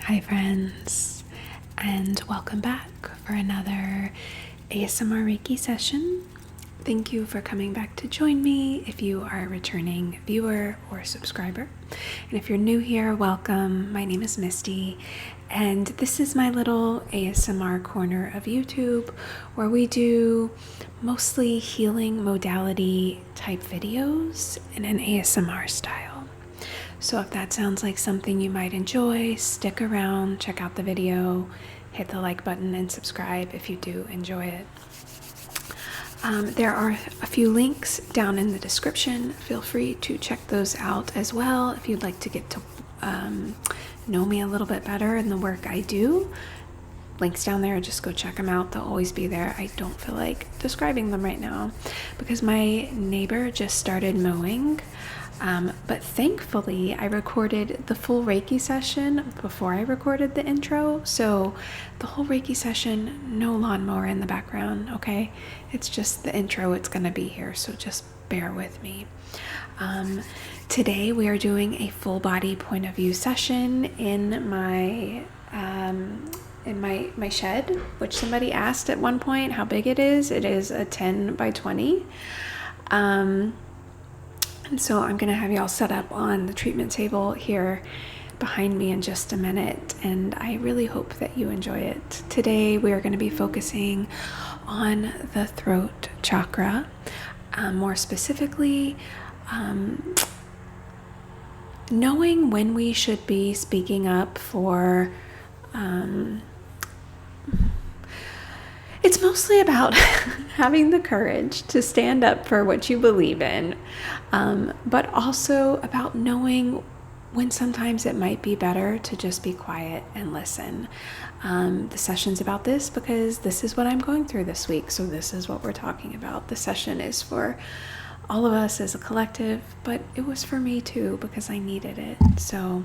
Hi friends, and welcome back for another ASMR Reiki session. Thank you for coming back to join me if you are a returning viewer or subscriber. And if you're new here, welcome. My name is Misty, and this is my little ASMR corner of YouTube where we do mostly healing modality type videos in an ASMR style. So if that sounds like something you might enjoy, stick around, check out the video, hit the like button, and subscribe if you do enjoy it. There are a few links down in the description. Feel free to check those out as well if you'd like to get to know me a little bit better and the work I do. Links down there, just go check them out. They'll always be there. I don't feel like describing them right now because my neighbor just started mowing. But thankfully I recorded the full Reiki session before I recorded the intro, so the whole Reiki session, no lawnmower in the background, okay? It's just the intro, it's gonna be here, so just bear with me. Today we are doing a full body point of view session in my shed, which somebody asked at one point how big it is. It is a 10 by 20. And so I'm going to have y'all set up on the treatment table here behind me in just a minute, and I really hope that you enjoy it. Today we are going to be focusing on the throat chakra, more specifically, knowing when we should be speaking up for it's mostly about having the courage to stand up for what you believe in, but also about knowing when sometimes it might be better to just be quiet and listen. The session's about this because this is what I'm going through this week, so this is what we're talking about. The session is for all of us as a collective, but it was for me too because I needed it. So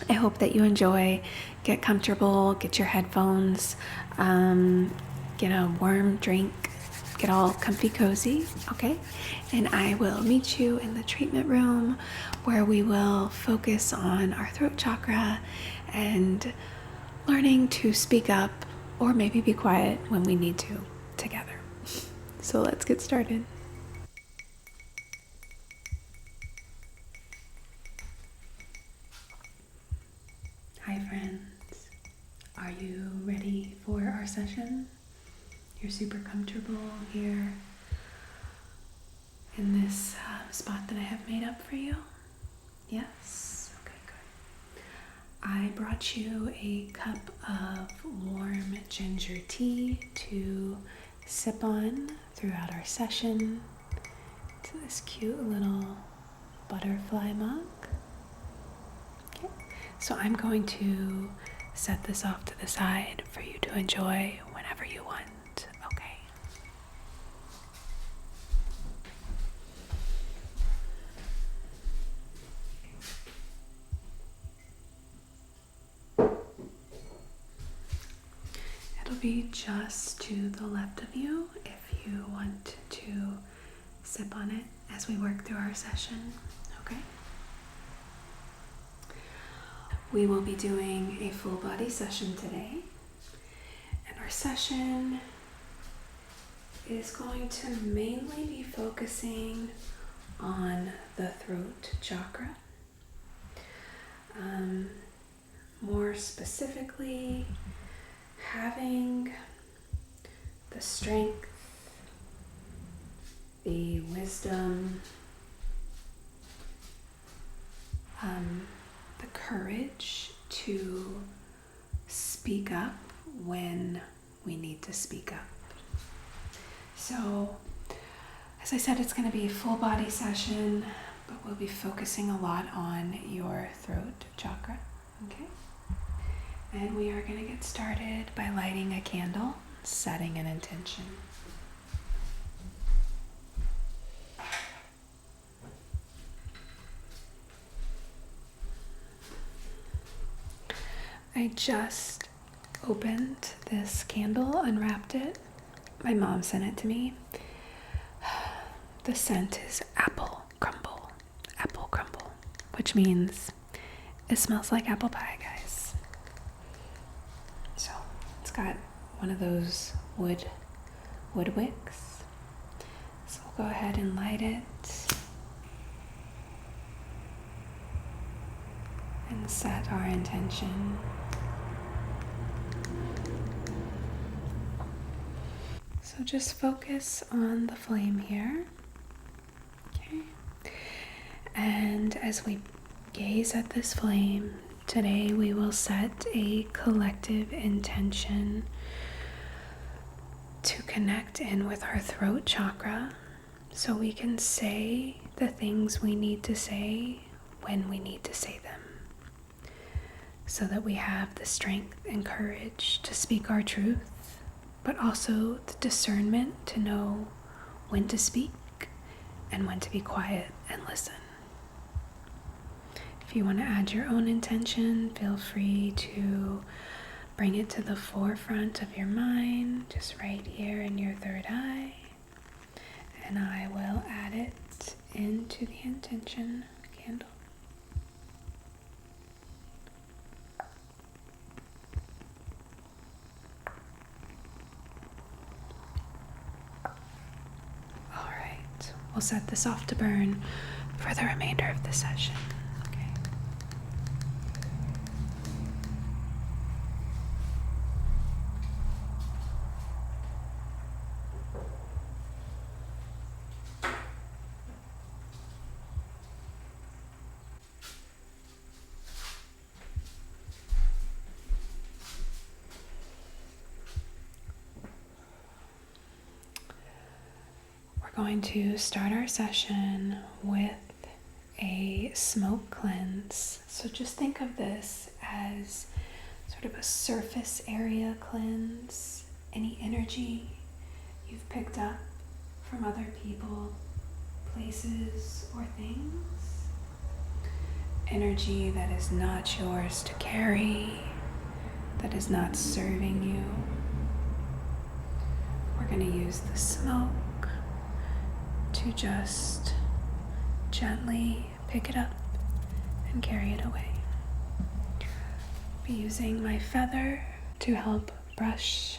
I hope that you enjoy. Get comfortable, get your headphones, get a warm drink, get all comfy cozy, okay? And I will meet you in the treatment room where we will focus on our throat chakra and learning to speak up or maybe be quiet when we need to together. So let's get started. Hi friends, are you ready for our session? You're super comfortable here in this spot that I have made up for you? Yes? Okay, good. I brought you a cup of warm ginger tea to sip on throughout our session. It's this cute little butterfly mug. Okay, so I'm going to set this off to the side for you to enjoy whenever you want. Okay. It'll be just to the left of you if you want to sip on it as we work through our session. Okay. We will be doing a full body session today, and our session is going to mainly be focusing on the throat chakra. More specifically, having the strength, the wisdom, the courage to speak up when we need to speak up. So, as I said, it's going to be a full body session, but we'll be focusing a lot on your throat chakra, okay? And we are going to get started by lighting a candle, setting an intention. I just opened this candle, unwrapped it. My mom sent it to me. The scent is apple crumble, which means it smells like apple pie, guys. it's got one of those wood wicks. So we'll go ahead and light it and set our intention. So just focus on the flame here. Okay. And as we gaze at this flame, today we will set a collective intention to connect in with our throat chakra so we can say the things we need to say when we need to say them, so that we have the strength and courage to speak our truth, but also the discernment to know when to speak and when to be quiet and listen. If you want to add your own intention, feel free to bring it to the forefront of your mind, just right here in your third eye, and I will add it into the intention candle. All right, we'll set this off to burn for the remainder of the session. We're going to start our session with a smoke cleanse. So just think of this as sort of a surface area cleanse. Any energy you've picked up from other people, places, or things. Energy that is not yours to carry, that is not serving you. We're going to use the smoke to just gently pick it up and carry it away. I'll be using my feather to help brush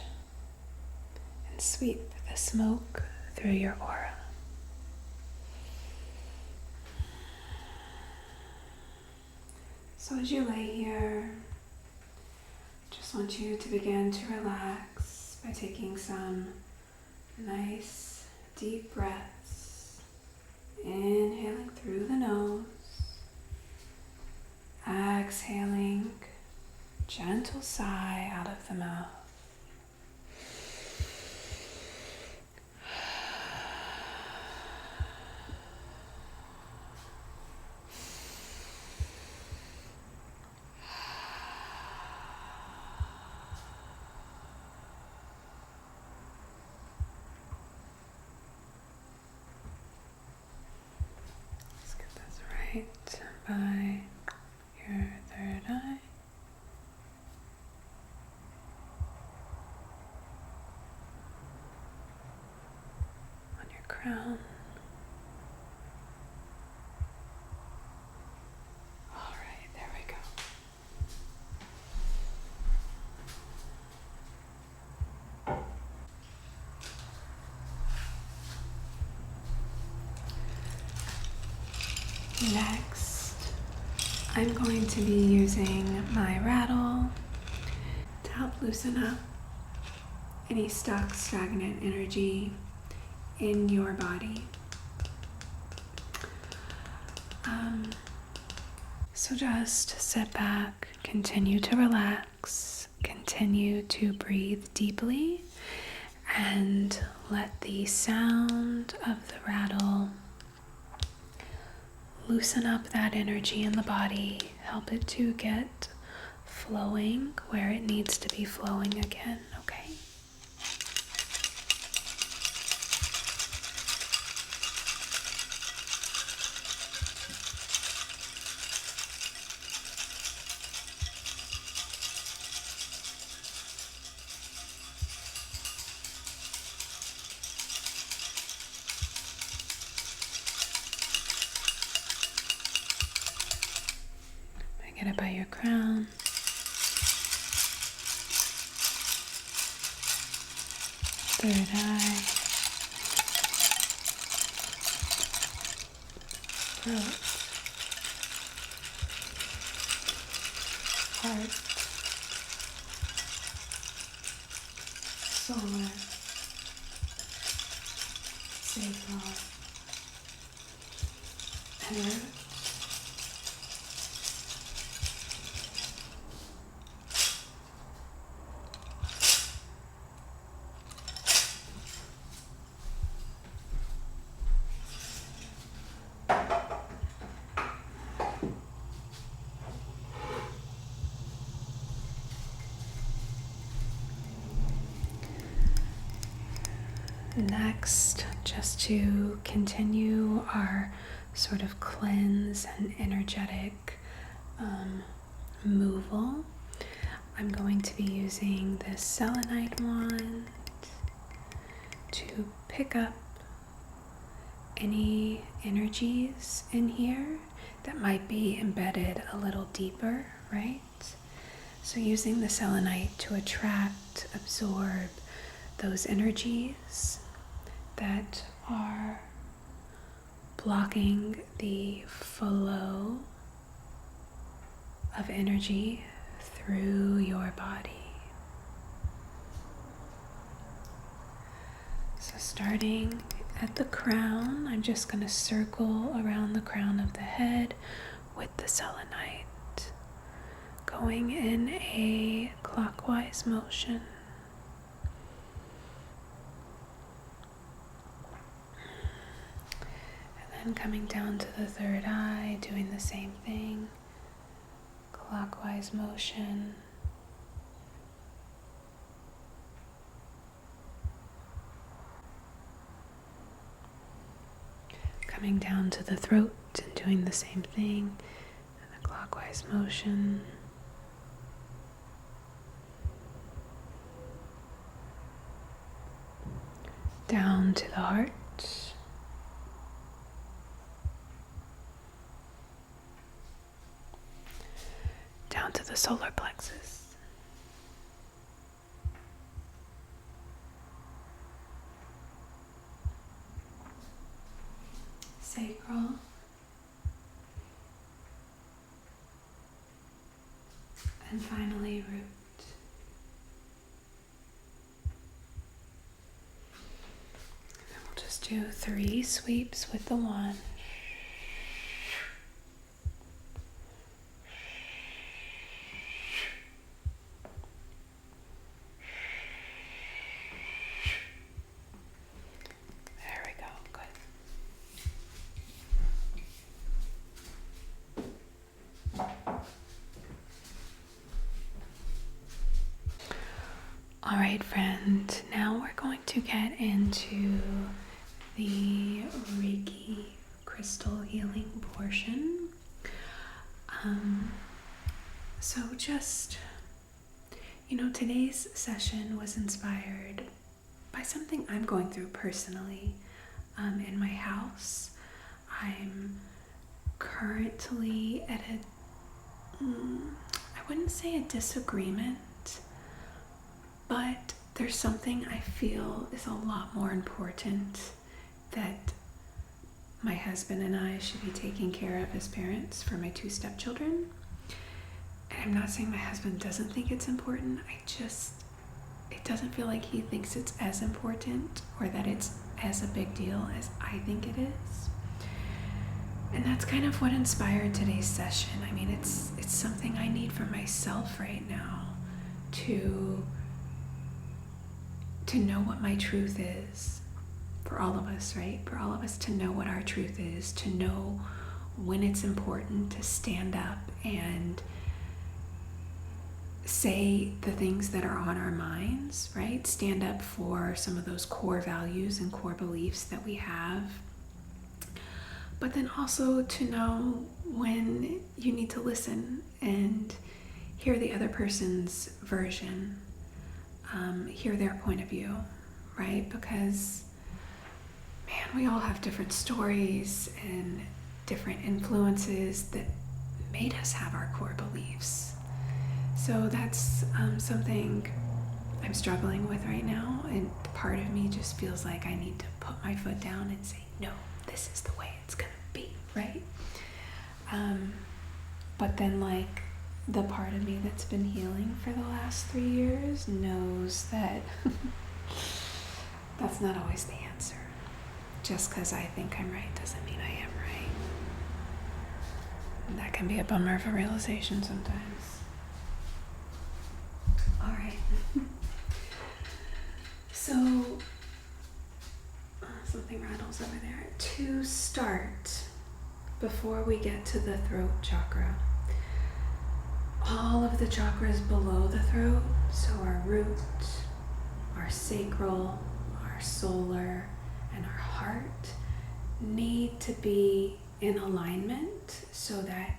and sweep the smoke through your aura. So as you lay here, just want you to begin to relax by taking some nice deep breaths. Inhaling through the nose, exhaling, gentle sigh out of the mouth. Right by your third eye. On your crown. All right, there we go. Next, I'm going to be using my rattle to help loosen up any stuck, stagnant energy in your body. So just sit back, continue to relax, continue to breathe deeply, and let the sound of the rattle loosen up that energy in the body, help it to get flowing where it needs to be flowing again, okay? Get it by your crown. third eye, throat, heart, solar, sacral, and root. Next, just to continue our sort of cleanse and energetic removal, I'm going to be using this selenite wand to pick up any energies in here that might be embedded a little deeper, right? So using the selenite to attract, absorb those energies that are blocking the flow of energy through your body. So starting at the crown, I'm just going to circle around the crown of the head with the selenite, going in a clockwise motion. And coming down to the third eye, doing the same thing, clockwise motion. Coming down to the throat and doing the same thing, in a clockwise motion. Down to the heart. Down to the solar plexus. Sacral. And finally root. And we'll just do 3 sweeps with the wand. All right, friend, now we're going to get into the Reiki crystal healing portion. So just, today's session was inspired by something I'm going through personally in my house. I'm currently at I wouldn't say a disagreement, but there's something I feel is a lot more important that my husband and I should be taking care of as parents for my 2 stepchildren. And I'm not saying my husband doesn't think it's important. It doesn't feel like he thinks it's as important or that it's as a big deal as I think it is. And that's kind of what inspired today's session. I mean, it's something I need for myself right now to know what my truth is, for all of us, right? For all of us to know what our truth is, to know when it's important to stand up and say the things that are on our minds, right? Stand up for some of those core values and core beliefs that we have. But then also to know when you need to listen and hear the other person's version, hear their point of view, right? Because, man, we all have different stories and different influences that made us have our core beliefs. So that's something I'm struggling with right now, and part of me just feels like I need to put my foot down and say, no, this is the way it's gonna be, right? But then like the part of me that's been healing for the last 3 years knows that that's not always the answer. Just because I think I'm right doesn't mean I am right. And that can be a bummer of a realization sometimes. All right. So, something rattles over there. To start, before we get to the throat chakra, all of the chakras below the throat, so our root, our sacral, our solar, and our heart, need to be in alignment so that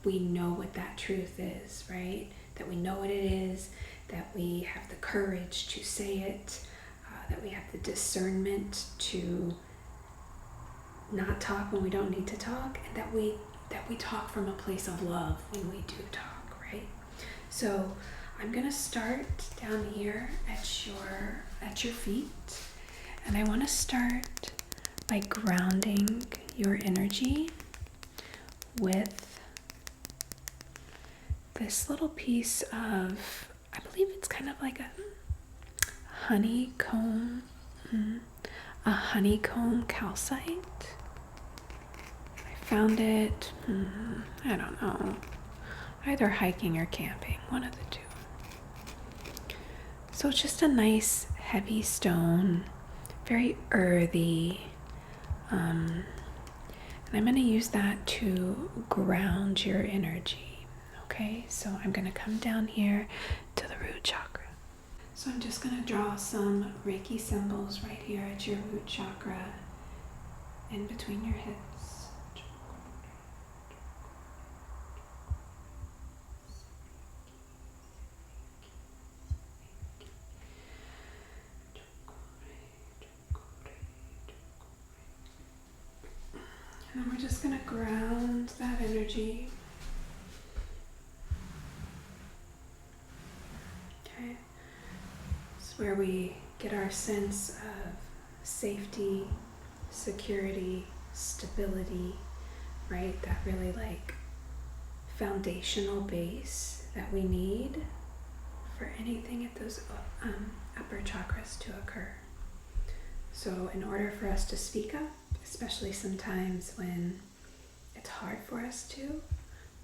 we know what that truth is, right? That we know what it is, that we have the courage to say it, that we have the discernment to not talk when we don't need to talk, and that we talk from a place of love when we do talk, right? So I'm gonna start down here at your feet, and I want to start by grounding your energy with this little piece of, I believe it's kind of like a honeycomb calcite. I found it, I don't know, either hiking or camping, one of the two. So it's just a nice heavy stone, very earthy, and I'm going to use that to ground your energy. Okay, so I'm going to come down here to the root chakra. So I'm just going to draw some Reiki symbols right here at your root chakra, in between your hips. And then we're just going to ground that energy. Okay. It's where we get our sense of safety, security, stability, right? That really like foundational base that we need for anything at those upper chakras to occur. So in order for us to speak up, especially sometimes when it's hard for us to,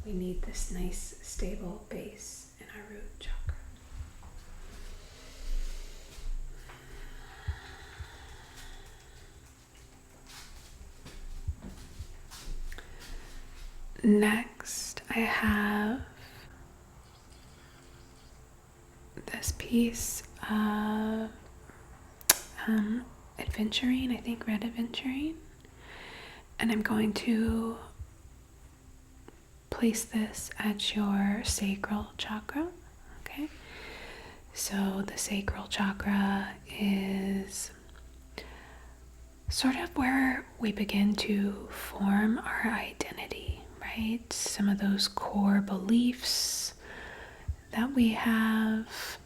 we need this nice stable base in our root chakra. Next, I have this piece of aventurine, I think red aventurine, and I'm going to place this at your sacral chakra. Okay, so the sacral chakra is sort of where we begin to form our identity, right? Some of those core beliefs that we have.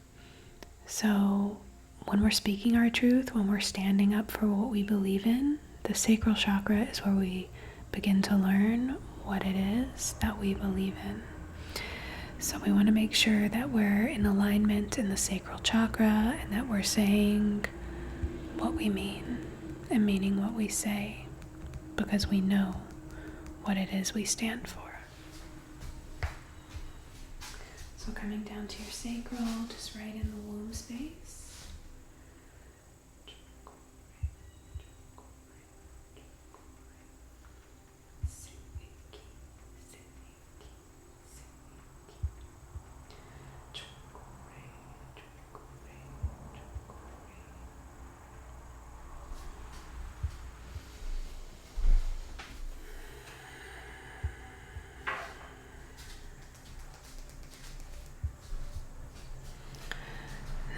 So when we're speaking our truth, when we're standing up for what we believe in, the sacral chakra is where we begin to learn what it is that we believe in. So we want to make sure that we're in alignment in the sacral chakra and that we're saying what we mean and meaning what we say, because we know what it is we stand for. So coming down to your sacral, just right in the womb space.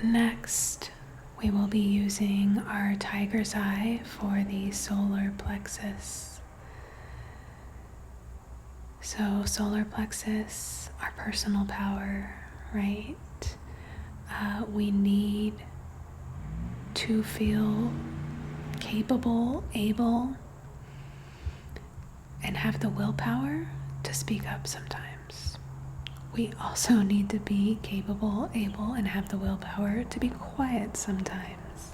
Next, we will be using our tiger's eye for the solar plexus. So solar plexus, our personal power, right? we need to feel capable, able, and have the willpower to speak up sometimes. We also need to be capable, able, and have the willpower to be quiet sometimes.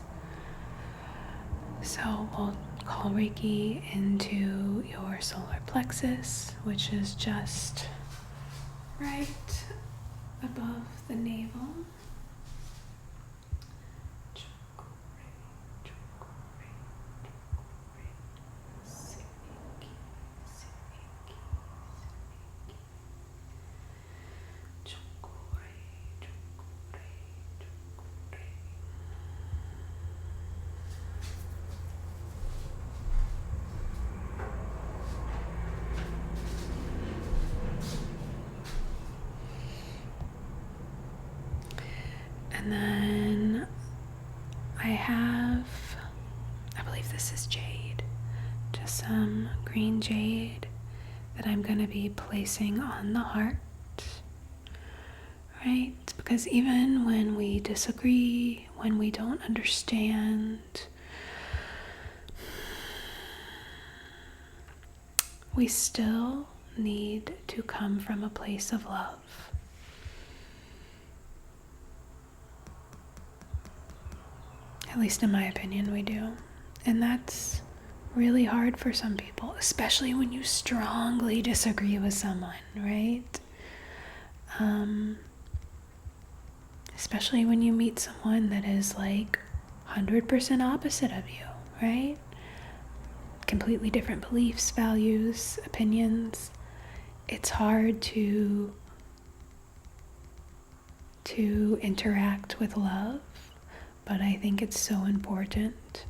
So we'll call Reiki into your solar plexus, which is just right above the navel. And then I believe this is jade, just some green jade that I'm going to be placing on the heart, right? Because even when we disagree, when we don't understand, we still need to come from a place of love. At least in my opinion, we do. And that's really hard for some people, especially when you strongly disagree with someone, right? Especially when you meet someone that is like 100% opposite of you, right? Completely different beliefs, values, opinions. It's hard to interact with love. But I think it's so important.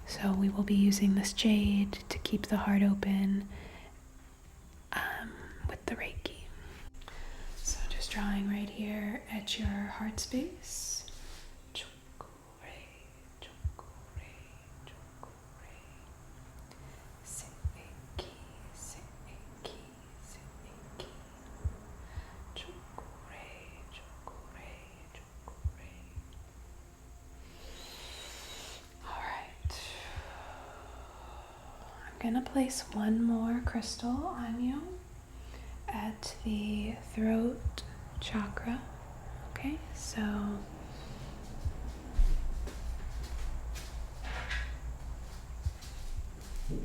So we will be using this jade to keep the heart open with the Reiki. So just drawing right here at your heart space. I'm going to place one more crystal on you at the throat chakra. Okay, so I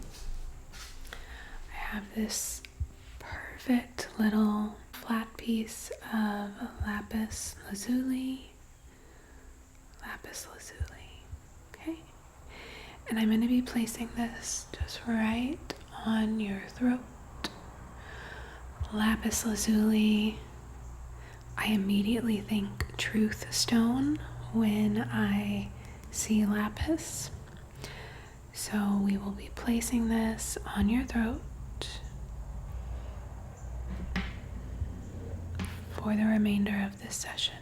have this perfect little flat piece of lapis lazuli. Okay, and I'm going to be placing this just right on your throat. Lapis lazuli, I immediately think truth stone when I see lapis. So we will be placing this on your throat for the remainder of this session.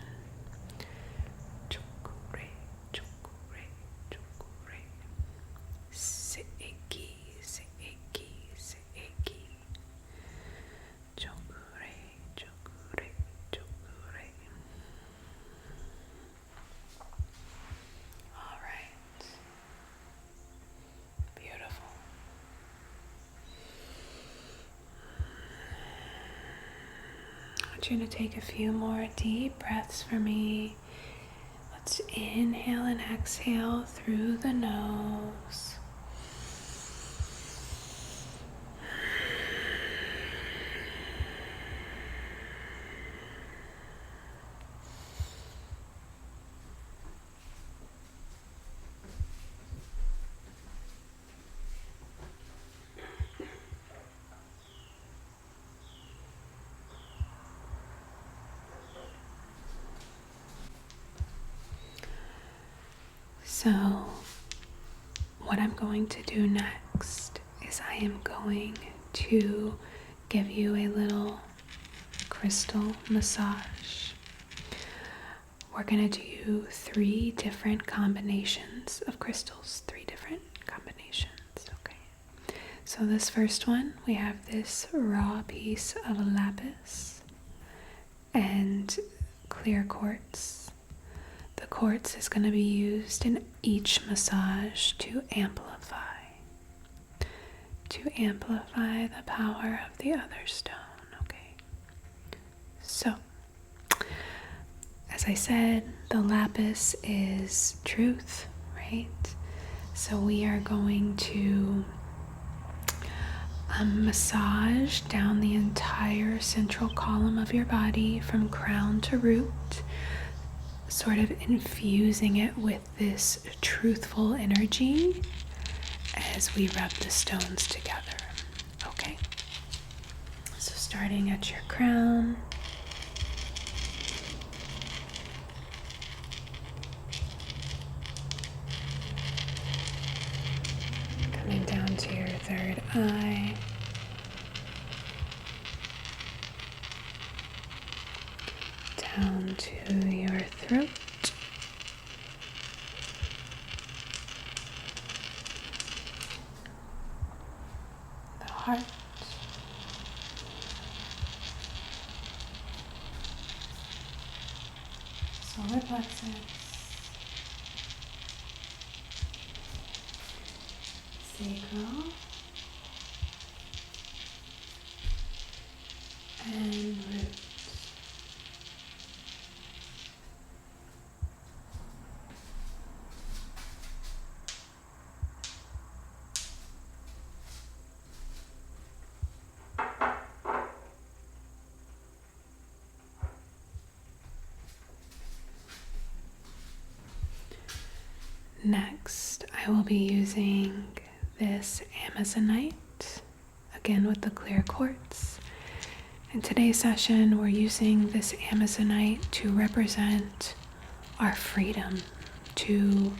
You're going to take a few more deep breaths for me. Let's inhale and exhale through the nose. So what I'm going to do next is I am going to give you a little crystal massage. We're going to do 3 different combinations of crystals, 3 different combinations, okay? So this first one, we have this raw piece of lapis, and clear quartz. The quartz is going to be used in each massage to amplify the power of the other stone, okay? So, as I said, the lapis is truth, right? So we are going to massage down the entire central column of your body from crown to root, sort of infusing it with this truthful energy as we rub the stones together, okay? So starting at your crown, coming down to your third eye, down to your throat, the heart, solar plexus, sacral, and root. Next, I will be using this Amazonite, again with the clear quartz. In today's session, we're using this Amazonite to represent our freedom, to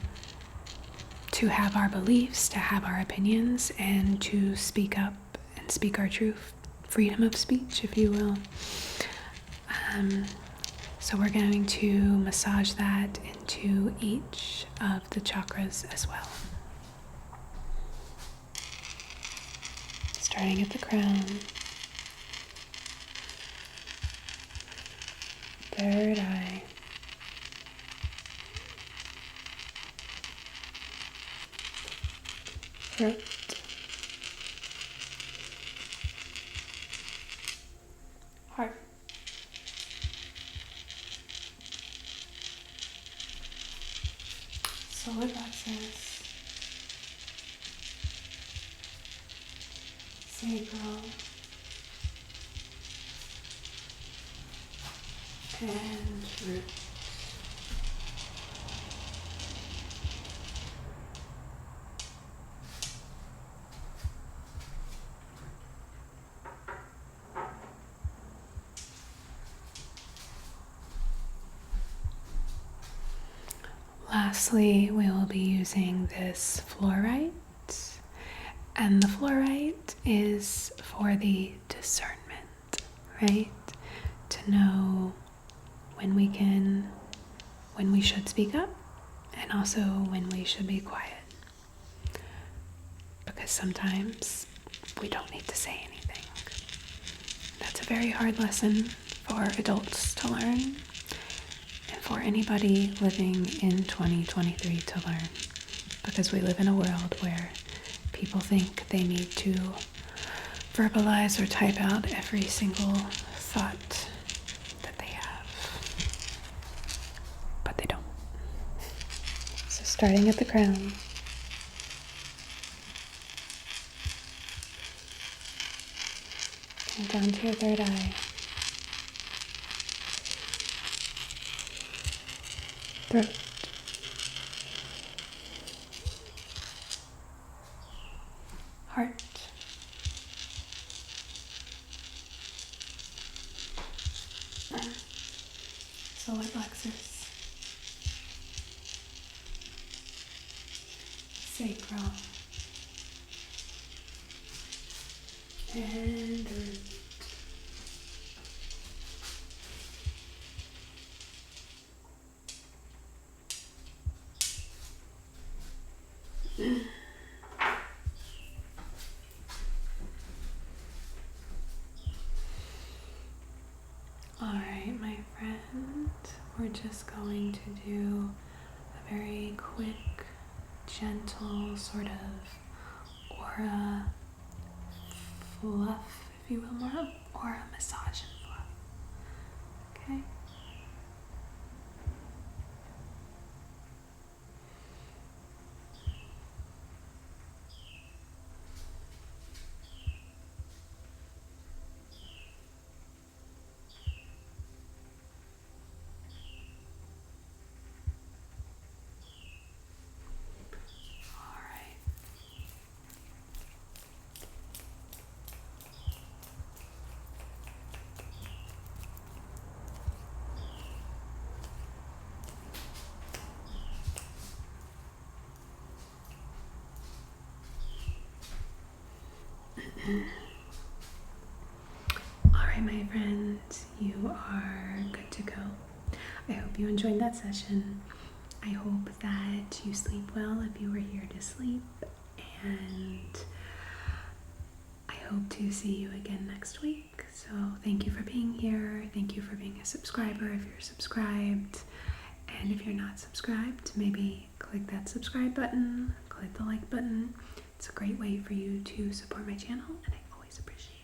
have our beliefs, to have our opinions, and to speak up and speak our truth. Freedom of speech, if you will. So we're going to massage that into each of the chakras as well. Starting at the crown, third eye, throat, heart, solar plexus, sacral, and root. Lastly, we will be using this fluorite, and the fluorite is for the discernment, right? To know when we should speak up, and also when we should be quiet. Because sometimes we don't need to say anything. That's a very hard lesson for adults to learn, and for anybody living in 2023 to learn. Because we live in a world where people think they need to verbalize or type out every single thought that they have. But they don't. So starting at the crown, and down to your third eye, throat, heart, solar plexus, sacral, and root. Alright, right, my friend, we're just going to do a very quick, gentle sort of aura fluff, if you will, more aura massage and fluff. Okay? Alright, my friend, you are good to go. I hope you enjoyed that session. I hope that you sleep well if you were here to sleep, and I hope to see you again next week. So thank you for being here. Thank you for being a subscriber if you're subscribed. And if you're not subscribed, maybe click that subscribe button, click the like button. It's a great way for you to support my channel, and I always appreciate it.